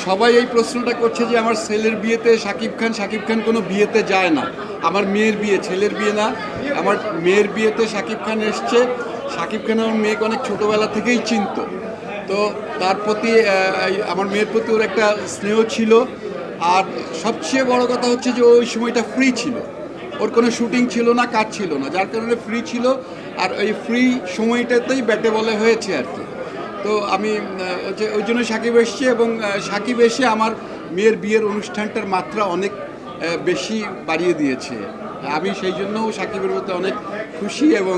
সবাই এই প্রশ্নটা করছে যে আমার ছেলের বিয়েতে শাকিব খান কোনো বিয়েতে যায় না। আমার মেয়ের বিয়ে, ছেলের বিয়ে না, আমার মেয়ের বিয়েতে শাকিব খান এসছে। শাকিব খান আমার মেয়েকে অনেক ছোটোবেলা থেকেই চিনতো। তো তার প্রতি আমার মেয়ের প্রতি ওর একটা স্নেহ ছিল। আর সবচেয়ে বড় কথা হচ্ছে যে ওই সময়টা ফ্রি ছিল, ওর কোনো শুটিং ছিল না, কাজ ছিল না, যার কারণে ফ্রি ছিল। আর ওই ফ্রি সময়টাতেই ব্যাটে বলে হয়েছে আর কি। তো আমি ওই জন্য সাকিব এসছে, এবং সাকিব এসে আমার মেয়ের বিয়ের অনুষ্ঠানটার মাত্রা অনেক বেশি বাড়িয়ে দিয়েছে। আমি সেই জন্যও সাকিবের প্রতি অনেক খুশি, এবং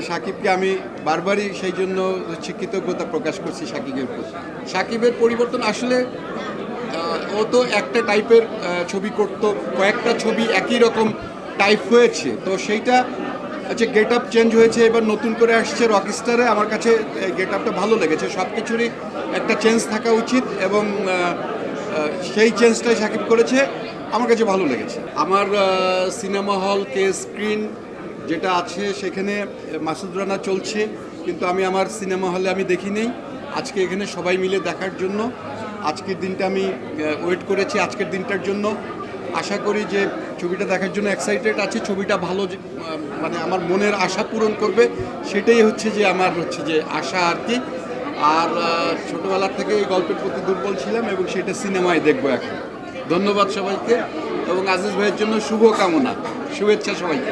সাকিবকে আমি বারবারই সেই জন্য হচ্ছে কৃতজ্ঞতা প্রকাশ করছি সাকিবের প্রতি। সাকিবের পরিবর্তন আসলে ও তো একটা টাইপের ছবি করতো, কয়েকটা ছবি একই রকম টাইপ হয়েছে, তো সেইটা আচ্ছা গেট আপ চেঞ্জ হয়েছে, এবার নতুন করে আসছে রকস্টারে। আমার কাছে গেট আপটা ভালো লেগেছে, সব কিছুরই একটা চেঞ্জ থাকা উচিত, এবং সেই চেঞ্জটাই সাকিব করেছে, আমার কাছে ভালো লেগেছে। আমার সিনেমা হল কে স্ক্রিন যেটা আছে সেখানে মাসুদ রানা চলছে, কিন্তু আমি আমার সিনেমা হলে আমি দেখি নেই। আজকে এখানে সবাই মিলে দেখার জন্য আজকের দিনটা আমি ওয়েট করেছি, আজকের দিনটার জন্য। আশা করি যে ছবিটা দেখার জন্য এক্সাইটেড আছি, ছবিটা ভালো মানে আমার মনের আশা পূরণ করবে, সেটাই হচ্ছে যে আমার হচ্ছে যে আশা আর কি। আর ছোটোবেলার থেকে এই গল্পের প্রতি দুর্বল ছিলাম, এবং সেটা সিনেমায় দেখবো এখন। ধন্যবাদ সবাইকে, এবং আজিজ ভাইয়ের জন্য শুভকামনা, শুভেচ্ছা সবাইকে।